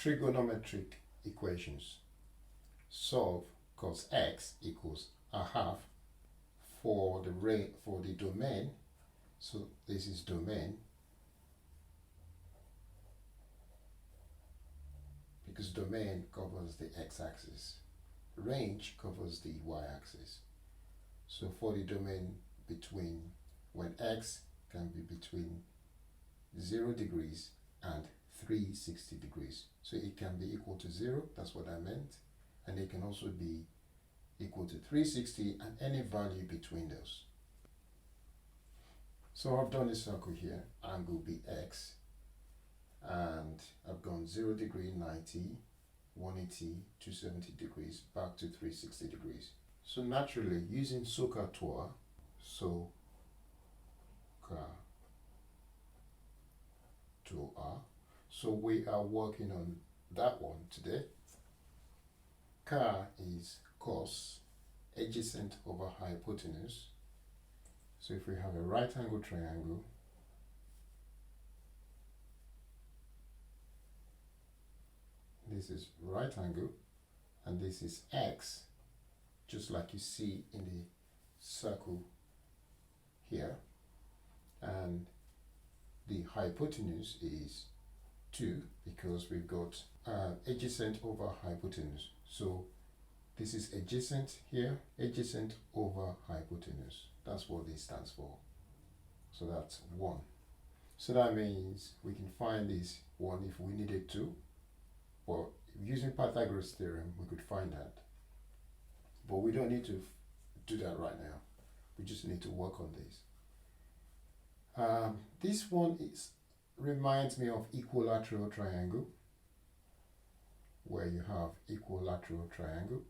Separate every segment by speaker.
Speaker 1: trigonometric equations. Solve cos x equals a half for the domain. So this is domain, because domain covers the x-axis, range covers the y-axis. So for the domain between, when x can be between 0 degrees and 360 degrees. So it can be equal to 0, that's what I meant, and it can also be equal to 360 and any value between those. So I've done a circle here, angle BX, and I've gone 0 degree, 90, 180, 270 degrees, back to 360 degrees. So naturally, using SOHCAHTOA, so we are working on that one today. Ka is cos, adjacent over hypotenuse. So if we have a right angle triangle, this is right angle, and this is x, just like you see in the circle here, and the hypotenuse is 2 because we've got adjacent over hypotenuse. So this is adjacent here, adjacent over hypotenuse. That's what this stands for. So that's 1. So that means we can find this 1 if we needed to. Well, using Pythagoras theorem, we could find that. But we don't need to do that right now. We just need to work on this. This one reminds me of equilateral triangle, where you have equilateral triangle.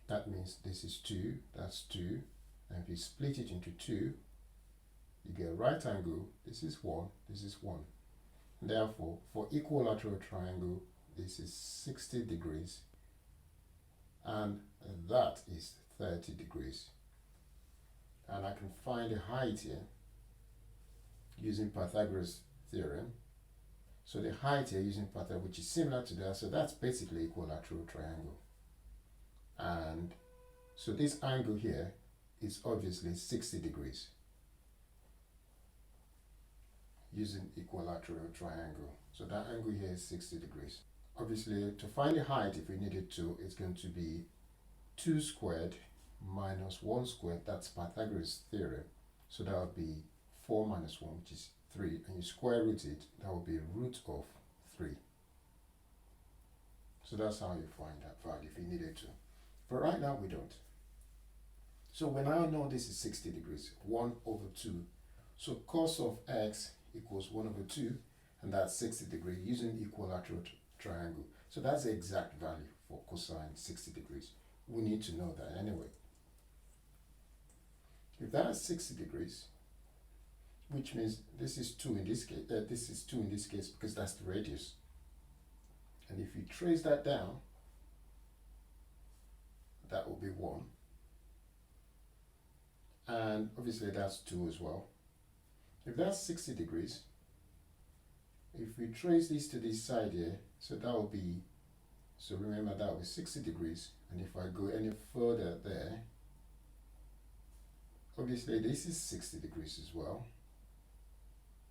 Speaker 1: That means this is 2, that's 2, and if you split it into 2, you get a right angle. This is 1, this is 1. Therefore, for equilateral triangle, this is 60 degrees, and that is 30 degrees. And I can find the height here using Pythagoras theorem. So the height here using Pythagoras, which is similar to that, so that's basically equilateral triangle. And so this angle here is obviously 60 degrees using equilateral triangle. So that angle here is 60 degrees. Obviously, to find the height, if we needed to, it's going to be 2 squared minus 1 squared. That's Pythagoras theorem. So that would be 4 minus 1, which is 3. And you square root it, that would be root of 3. So that's how you find that value if you needed to. But right now we don't. So we now know this is 60 degrees, 1 over 2. So cos of x equals 1 over 2, and that's 60 degrees using equilateral triangle. So that's the exact value for cosine 60 degrees. We need to know that anyway. If that is 60 degrees, which means this is 2 in this case, this is 2 in this case because that's the radius. And if you trace that down, that will be 1. And obviously that's 2 as well. If that's 60 degrees, if we trace this to this side here, so that will be, so remember that was 60 degrees. And if I go any further there, obviously this is 60 degrees as well,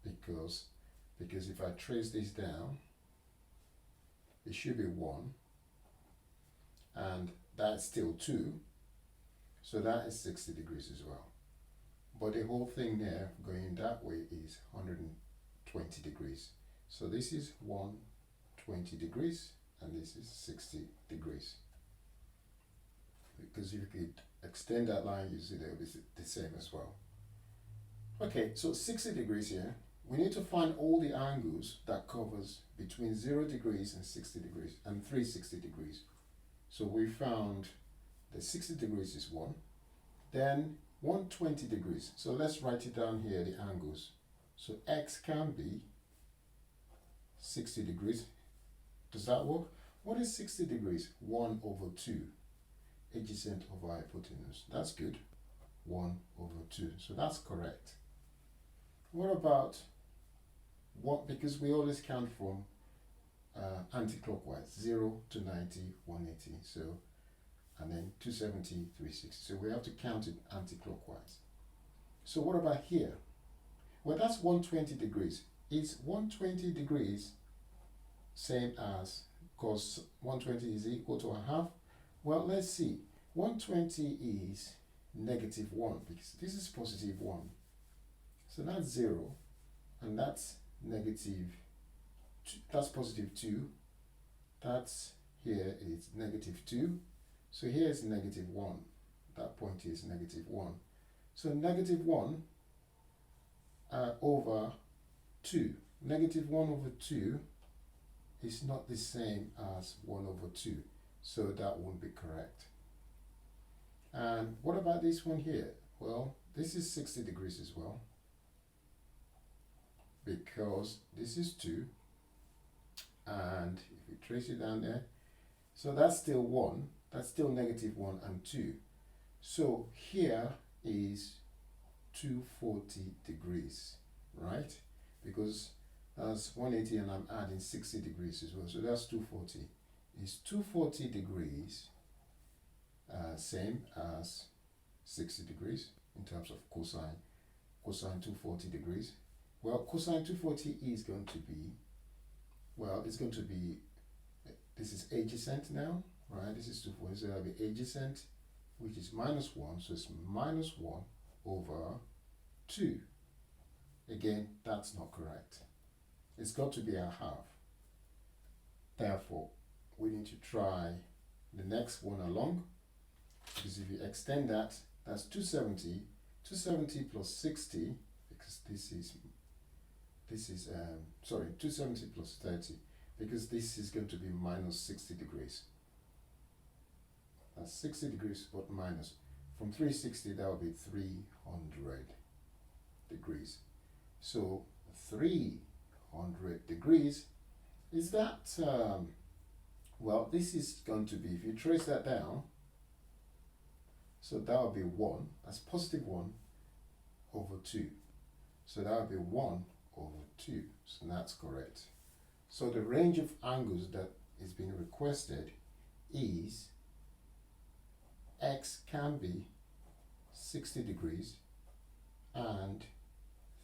Speaker 1: because if I trace this down, it should be 1, and that's still 2, so that is 60 degrees as well. But the whole thing there going that way is 120 degrees. So this is 120 degrees, and this is 60 degrees. Because if you could extend that line, you see that it will be the same as well. Okay, so 60 degrees here. We need to find all the angles that covers between 0 degrees and 60 degrees and 360 degrees. So we found the 60 degrees is 1. Then 120 degrees. So let's write it down here, the angles. So x can be 60 degrees. Does that work? What is 60 degrees? 1 over 2. Adjacent over hypotenuse. That's good. 1 over 2. So that's correct. What about what? Because we always count from anti-clockwise, 0 to 90, 180. So, and then 270, 360. So we have to count it anti-clockwise. So what about here? Well, that's 120 degrees. Is 120 degrees same as cos 120 is equal to a half? Well, let's see. 120 is negative 1 because this is positive 1. So that's 0 and that's negative 2, that's positive 2. That's here is negative 2. So here is negative 1. That point is negative 1. So negative 1 over 2. Negative 1 over 2 is not the same as 1 over 2. So that won't be correct. And what about this one here? Well, this is 60 degrees as well, because this is 2, and if we trace it down there, so that's still 1, that's still negative 1 and 2. So here is 240 degrees, right? Because that's 180 and I'm adding 60 degrees as well, so that's 240. Is 240 degrees same as 60 degrees in terms of cosine 240 degrees? Well, cosine 240 is going to be, well, it's going to be, this is adjacent now, right? This is 240, so that'll be adjacent, which is minus 1, so it's minus 1 over 2. Again, that's not correct. It's got to be a half. Therefore, we need to try the next one along, because if you extend that, that's 270. 270 plus 60, because this is 270 plus 30, because this is going to be minus 60 degrees. That's 60 degrees, but minus. From 360, that will be 300 degrees. So 300 degrees is that, well, this is going to be, if you trace that down, so that will be 1, that's positive 1 over 2. So that will be 1 over 2, so that's correct. So the range of angles that is being requested is x can be 60 degrees and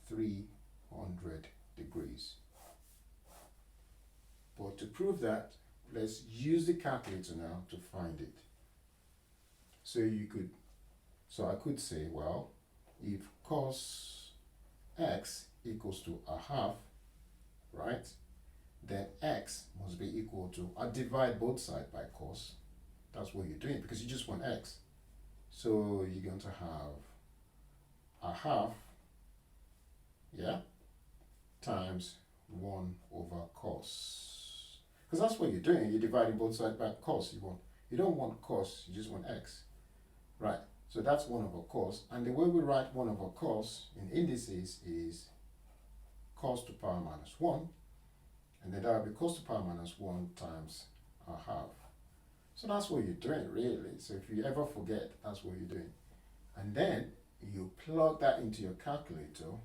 Speaker 1: 300 degrees. But to prove that, let's use the calculator now to find it. So I could say, well, if cos x equals to a half, right, then x must be equal to, I divide both sides by cos. That's what you're doing, because you just want x. So you're going to have a half, yeah, times 1 over cos. Because that's what you're doing, you're dividing both sides by cos. You don't want cos, you just want x. Right, so that's 1 over cos, and the way we write 1 over cos in indices is cos to the power minus 1, and then that will be cos to the power minus 1 times a half. So that's what you're doing, really. So if you ever forget, that's what you're doing. And then you plug that into your calculator.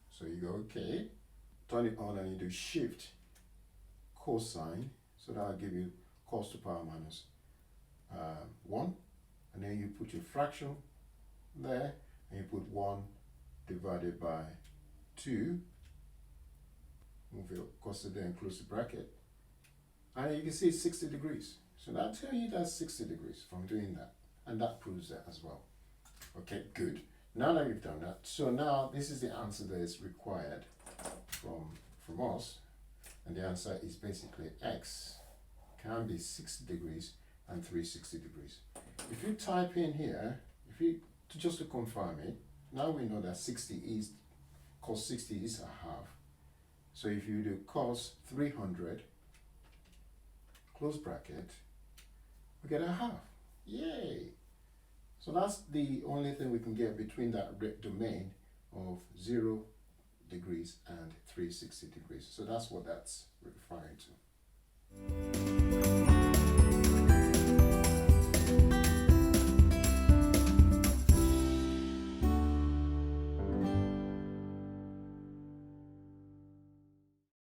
Speaker 1: So you go, okay, turn it on and you do shift cosine, so that will give you cos to the power minus 1. And then you put your fraction there, and you put 1 divided by 2. Move your cos there and close the bracket. And you can see it's 60 degrees. So that'll tell you that's 60 degrees from doing that. And that proves that as well. Okay, good. Now that we've done that, so now this is the answer that is required from us. And the answer is basically x can be 60 degrees and 360 degrees. If you type in here, just to confirm it, now we know that 60 is, cos 60 is a half. So if you do cos 300, close bracket, we get a half. Yay! So that's the only thing we can get between that domain of 0 degrees and 360 degrees. So that's what that's referring to.